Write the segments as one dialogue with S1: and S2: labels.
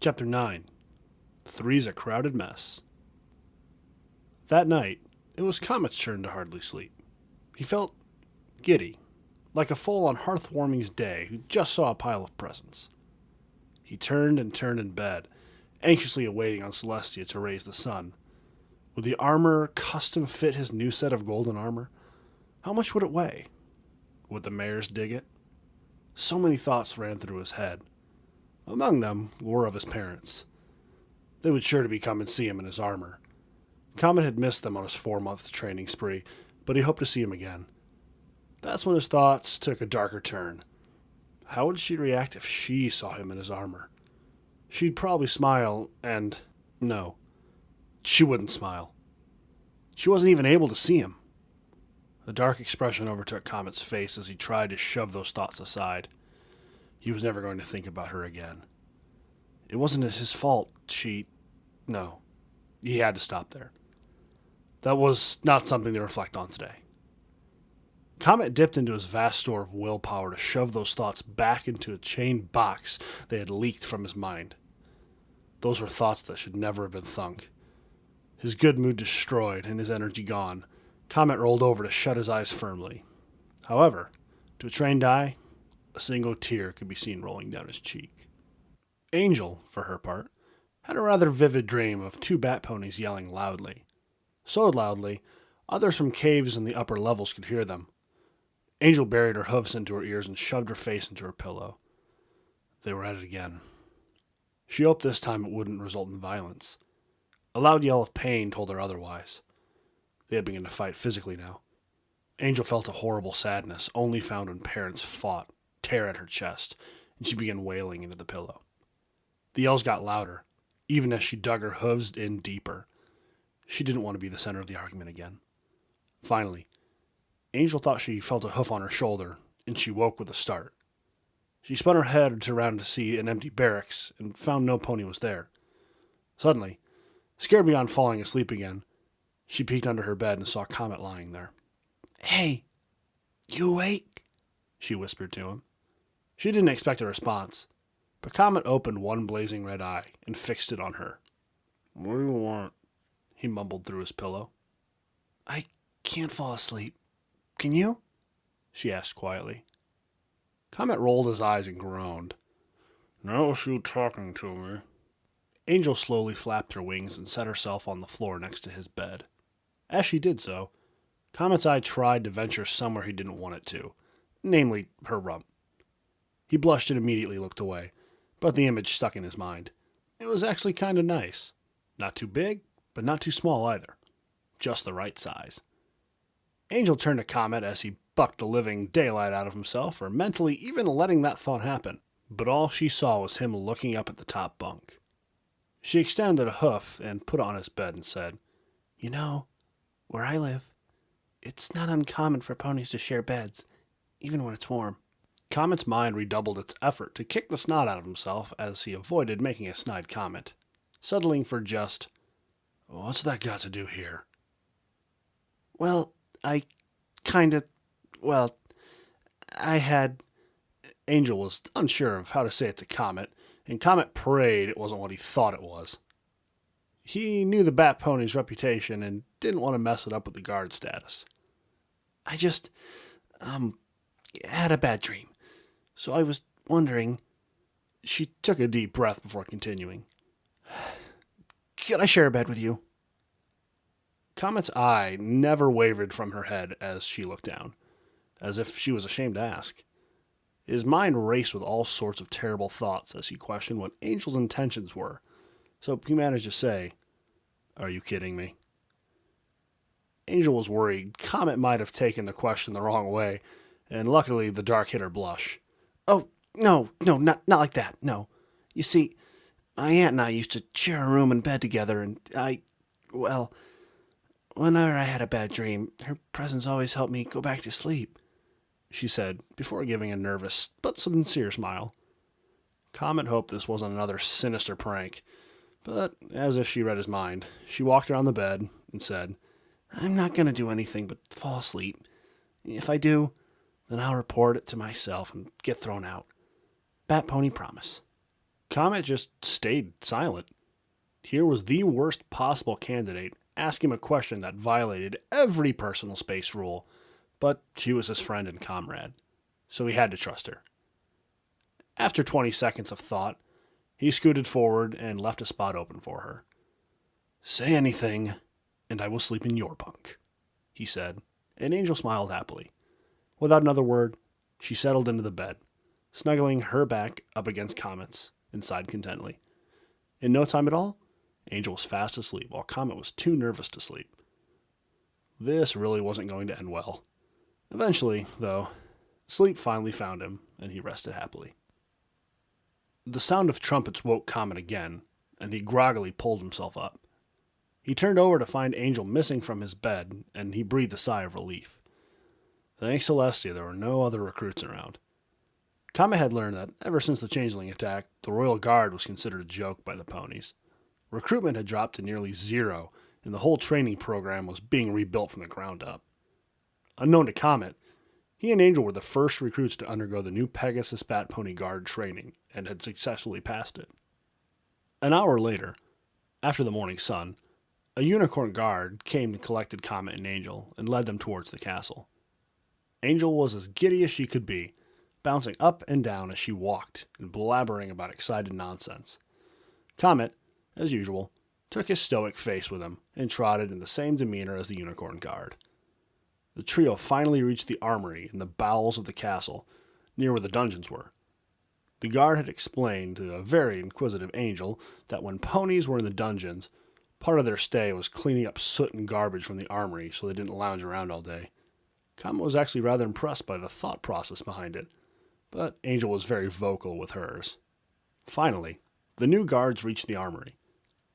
S1: Chapter 9. Three's a Crowded Mess. That night, it was Comet's turn to hardly sleep. He felt giddy, like a foal on hearth-warming's day who just saw a pile of presents. He turned and turned in bed, anxiously awaiting on Celestia to raise the sun. Would the armor custom fit his new set of golden armor? How much would it weigh? Would the mares dig it? So many thoughts ran through his head. Among them were of his parents. They would sure to be come and see him in his armor. Comet had missed them on his 4-month training spree, but he hoped to see him again. That's when his thoughts took a darker turn. How would she react if she saw him in his armor? She'd probably smile, and no, she wouldn't smile. She wasn't even able to see him. A dark expression overtook Comet's face as he tried to shove those thoughts aside. He was never going to think about her again. It wasn't his fault. No. He had to stop there. That was not something to reflect on today. Comet dipped into his vast store of willpower to shove those thoughts back into a chained box they had leaked from his mind. Those were thoughts that should never have been thunk. His good mood destroyed and his energy gone, Comet rolled over to shut his eyes firmly. However, to a trained eye, a single tear could be seen rolling down his cheek. Angel, for her part, had a rather vivid dream of 2 bat ponies yelling loudly. So loudly, others from caves in the upper levels could hear them. Angel buried her hoofs into her ears and shoved her face into her pillow. They were at it again. She hoped this time it wouldn't result in violence. A loud yell of pain told her otherwise. They had begun to fight physically now. Angel felt a horrible sadness, only found when parents fought, tear at her chest, and she began wailing into the pillow. The yells got louder, even as she dug her hooves in deeper. She didn't want to be the center of the argument again. Finally, Angel thought she felt a hoof on her shoulder, and she woke with a start. She spun her head around to see an empty barracks, and found no pony was there. Suddenly, scared beyond falling asleep again, she peeked under her bed and saw Comet lying there. "Hey, you awake?" she whispered to him. She didn't expect a response, but Comet opened one blazing red eye and fixed it on her. "What do you want?" he mumbled through his pillow. "I can't fall asleep. Can you?" she asked quietly. Comet rolled his eyes and groaned. "Now it's you talking to me." Angel slowly flapped her wings and set herself on the floor next to his bed. As she did so, Comet's eye tried to venture somewhere he didn't want it to, namely her rump. He blushed and immediately looked away, but the image stuck in his mind. It was actually kind of nice. Not too big, but not too small either. Just the right size. Angel turned to Comet as he bucked the living daylight out of himself for mentally even letting that thought happen, but all she saw was him looking up at the top bunk. She extended a hoof and put it on his bed and said, "You know, where I live, it's not uncommon for ponies to share beds, even when it's warm." Comet's mind redoubled its effort to kick the snot out of himself as he avoided making a snide comment, settling for just, "What's that got to do here?" "Well, I had..." Angel was unsure of how to say it to Comet, and Comet prayed it wasn't what he thought it was. He knew the Bat Pony's reputation and didn't want to mess it up with the guard status. "I just, had a bad dream. So I was wondering..." She took a deep breath before continuing. "Could I share a bed with you?" Comet's eye never wavered from her head as she looked down, as if she was ashamed to ask. His mind raced with all sorts of terrible thoughts as he questioned what Angel's intentions were, so he managed to say, "Are you kidding me?" Angel was worried Comet might have taken the question the wrong way, and luckily the dark hit her blush. "Oh, no, not like that, no. You see, my aunt and I used to share a room and bed together, and whenever I had a bad dream, her presence always helped me go back to sleep," she said, before giving a nervous but sincere smile. Comet hoped this wasn't another sinister prank, but as if she read his mind, she walked around the bed and said, "I'm not going to do anything but fall asleep. If I do, then I'll report it to myself and get thrown out. Bat Pony promise." Comet just stayed silent. Here was the worst possible candidate ask him a question that violated every personal space rule, but she was his friend and comrade, so he had to trust her. After 20 seconds of thought, he scooted forward and left a spot open for her. "Say anything, and I will sleep in your bunk," he said, and Angel smiled happily. Without another word, she settled into the bed, snuggling her back up against Comet's, and sighed contentedly. In no time at all, Angel was fast asleep, while Comet was too nervous to sleep. This really wasn't going to end well. Eventually, though, sleep finally found him, and he rested happily. The sound of trumpets woke Comet again, and he groggily pulled himself up. He turned over to find Angel missing from his bed, and he breathed a sigh of relief. Thanks to Celestia, there were no other recruits around. Comet had learned that ever since the Changeling attack, the Royal Guard was considered a joke by the ponies. Recruitment had dropped to nearly zero, and the whole training program was being rebuilt from the ground up. Unknown to Comet, he and Angel were the first recruits to undergo the new Pegasus Bat Pony Guard training, and had successfully passed it. An hour later, after the morning sun, a unicorn guard came and collected Comet and Angel, and led them towards the castle. Angel was as giddy as she could be, bouncing up and down as she walked, and blabbering about excited nonsense. Comet, as usual, took his stoic face with him, and trotted in the same demeanor as the unicorn guard. The trio finally reached the armory in the bowels of the castle, near where the dungeons were. The guard had explained to a very inquisitive Angel that when ponies were in the dungeons, part of their stay was cleaning up soot and garbage from the armory so they didn't lounge around all day. Comet was actually rather impressed by the thought process behind it, but Angel was very vocal with hers. Finally, the new guards reached the armory.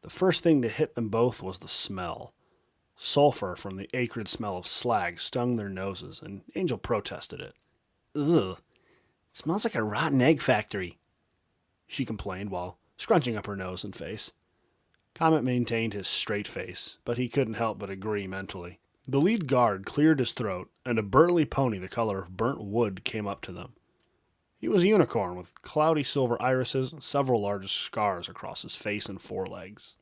S1: The first thing to hit them both was the smell. Sulfur from the acrid smell of slag stung their noses, and Angel protested it. "Ugh, it smells like a rotten egg factory," she complained while scrunching up her nose and face. Comet maintained his straight face, but he couldn't help but agree mentally. The lead guard cleared his throat, and a burly pony the color of burnt wood came up to them. He was a unicorn with cloudy silver irises and several large scars across his face and forelegs.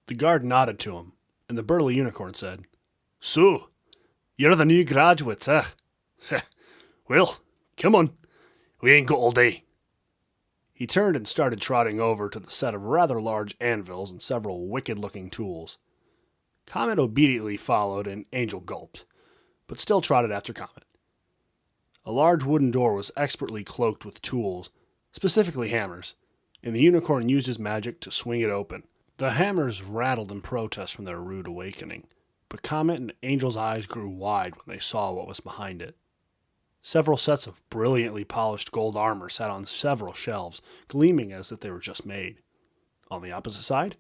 S1: The guard nodded to him, and the burly unicorn said, "So, you're the new graduates, eh? Well, come on, we ain't got all day." He turned and started trotting over to the set of rather large anvils and several wicked-looking tools. Comet obediently followed, and Angel gulped, but still trotted after Comet. A large wooden door was expertly cloaked with tools, specifically hammers, and the unicorn used his magic to swing it open. The hammers rattled in protest from their rude awakening, but Comet and Angel's eyes grew wide when they saw what was behind it. Several sets of brilliantly polished gold armor sat on several shelves, gleaming as if they were just made. On the opposite side,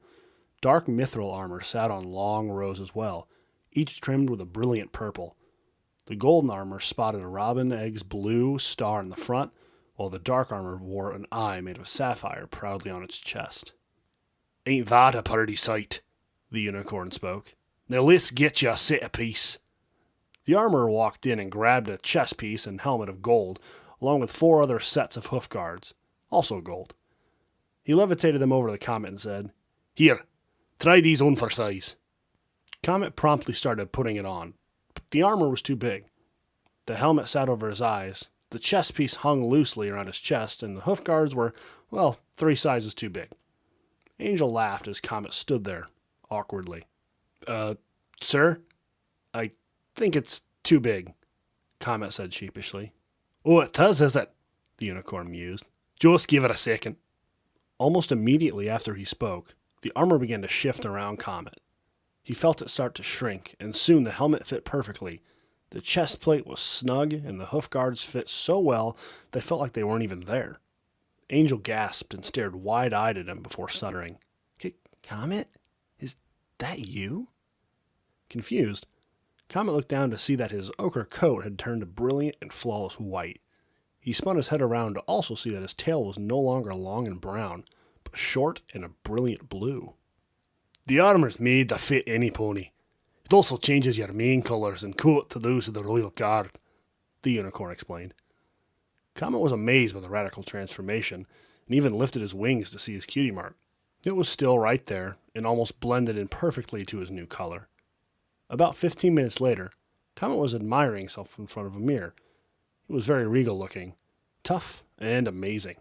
S1: dark mithril armor sat on long rows as well, each trimmed with a brilliant purple. The golden armor spotted a robin egg's blue star in the front, while the dark armor wore an eye made of sapphire proudly on its chest. "Ain't that a purty sight?" the unicorn spoke. "Now let's get you a set apiece." The armorer walked in and grabbed a chest piece and helmet of gold, along with 4 other sets of hoof guards, also gold. He levitated them over to the Comet and said, "Here, try these on for size." Comet promptly started putting it on, but the armor was too big. The helmet sat over his eyes, the chest piece hung loosely around his chest, and the hoof guards were, 3 sizes too big. Angel laughed as Comet stood there, awkwardly. Sir? I think it's too big," Comet said sheepishly. "Oh, it is it?" the unicorn mused. "Just give it a second." Almost immediately after he spoke, the armor began to shift around Comet. He felt it start to shrink, and soon the helmet fit perfectly. The chest plate was snug, and the hoof guards fit so well they felt like they weren't even there. Angel gasped and stared wide-eyed at him before stuttering. "Comet? Is that you?" Confused, Comet looked down to see that his ochre coat had turned a brilliant and flawless white. He spun his head around to also see that his tail was no longer long and brown, but short and a brilliant blue. "The armor's made to fit any pony. It also changes your mane colours and coat to those of the Royal Guard," the unicorn explained. Comet was amazed by the radical transformation, and even lifted his wings to see his cutie mark. It was still right there and almost blended in perfectly to his new color. About 15 minutes later, Comet was admiring himself in front of a mirror. He was very regal looking, tough, and amazing.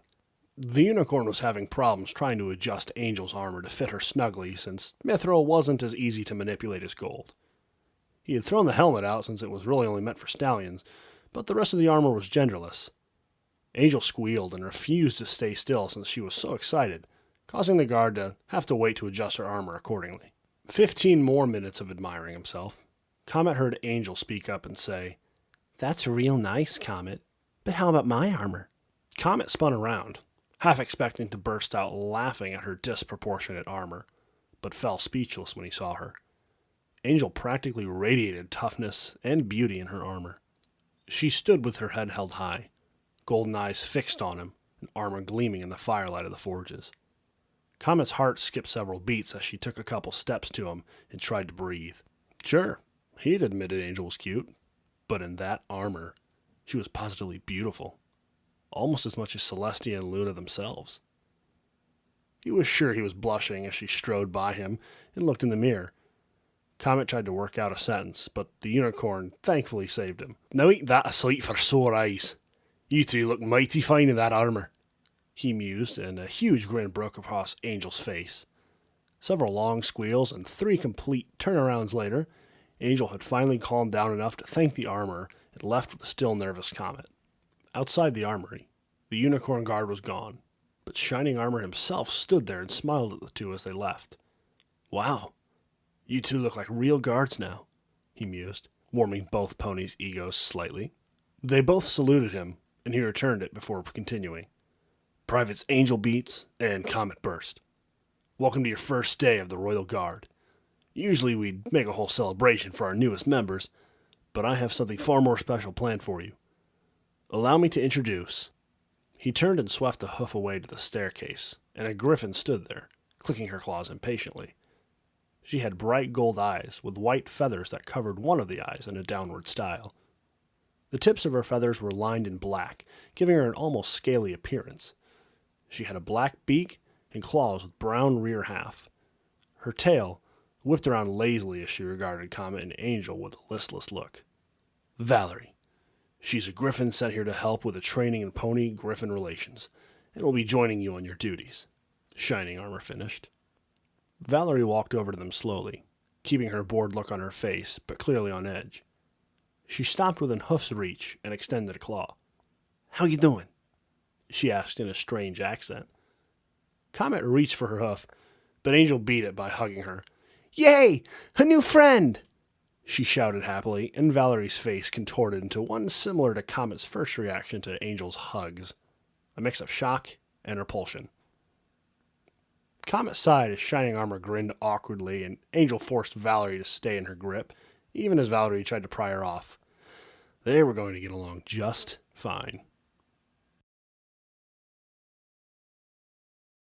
S1: The unicorn was having problems trying to adjust Angel's armor to fit her snugly since mithril wasn't as easy to manipulate as gold. He had thrown the helmet out since it was really only meant for stallions, but the rest of the armor was genderless. Angel squealed and refused to stay still since she was so excited, causing the guard to have to wait to adjust her armor accordingly. 15 more minutes of admiring himself. Comet heard Angel speak up and say, "That's real nice, Comet, but how about my armor?" Comet spun around, half expecting to burst out laughing at her disproportionate armor, but fell speechless when he saw her. Angel practically radiated toughness and beauty in her armor. She stood with her head held high, golden eyes fixed on him, and armor gleaming in the firelight of the forges. Comet's heart skipped several beats as she took a couple steps to him and tried to breathe. Sure, he'd admitted Angel was cute, but in that armor, she was positively beautiful, almost as much as Celestia and Luna themselves. He was sure he was blushing as she strode by him and looked in the mirror. Comet tried to work out a sentence, but the unicorn thankfully saved him. "Now ain't that a sight for sore eyes? You two look mighty fine in that armor," he mused, and a huge grin broke across Angel's face. Several long squeals and 3 complete turnarounds later, Angel had finally calmed down enough to thank the armorer and left with a still nervous Comet. Outside the armory, the unicorn guard was gone, but Shining Armor himself stood there and smiled at the two as they left. "Wow, you two look like real guards now," he mused, warming both ponies' egos slightly. They both saluted him, and he returned it before continuing. "Privates Angel Beats and Comet Burst. Welcome to your first day of the Royal Guard. Usually we'd make a whole celebration for our newest members, but I have something far more special planned for you. Allow me to introduce." He turned and swept the hoof away to the staircase, and a griffin stood there, clicking her claws impatiently. She had bright gold eyes with white feathers that covered one of the eyes in a downward style. The tips of her feathers were lined in black, giving her an almost scaly appearance. She had a black beak and claws with brown rear half. Her tail whipped around lazily as she regarded Comet and Angel with a listless look. "Valerie. She's a griffin sent here to help with the training in pony-griffin relations, and will be joining you on your duties," Shining Armor finished. Valerie walked over to them slowly, keeping her bored look on her face, but clearly on edge. She stopped within hoof's reach and extended a claw. "How you doing?" she asked in a strange accent. Comet reached for her hoof, but Angel beat it by hugging her. "Yay! A new friend!" she shouted happily, and Valerie's face contorted into one similar to Comet's first reaction to Angel's hugs, a mix of shock and repulsion. Comet sighed as Shining Armor grinned awkwardly, and Angel forced Valerie to stay in her grip, even as Valerie tried to pry her off. They were going to get along just fine.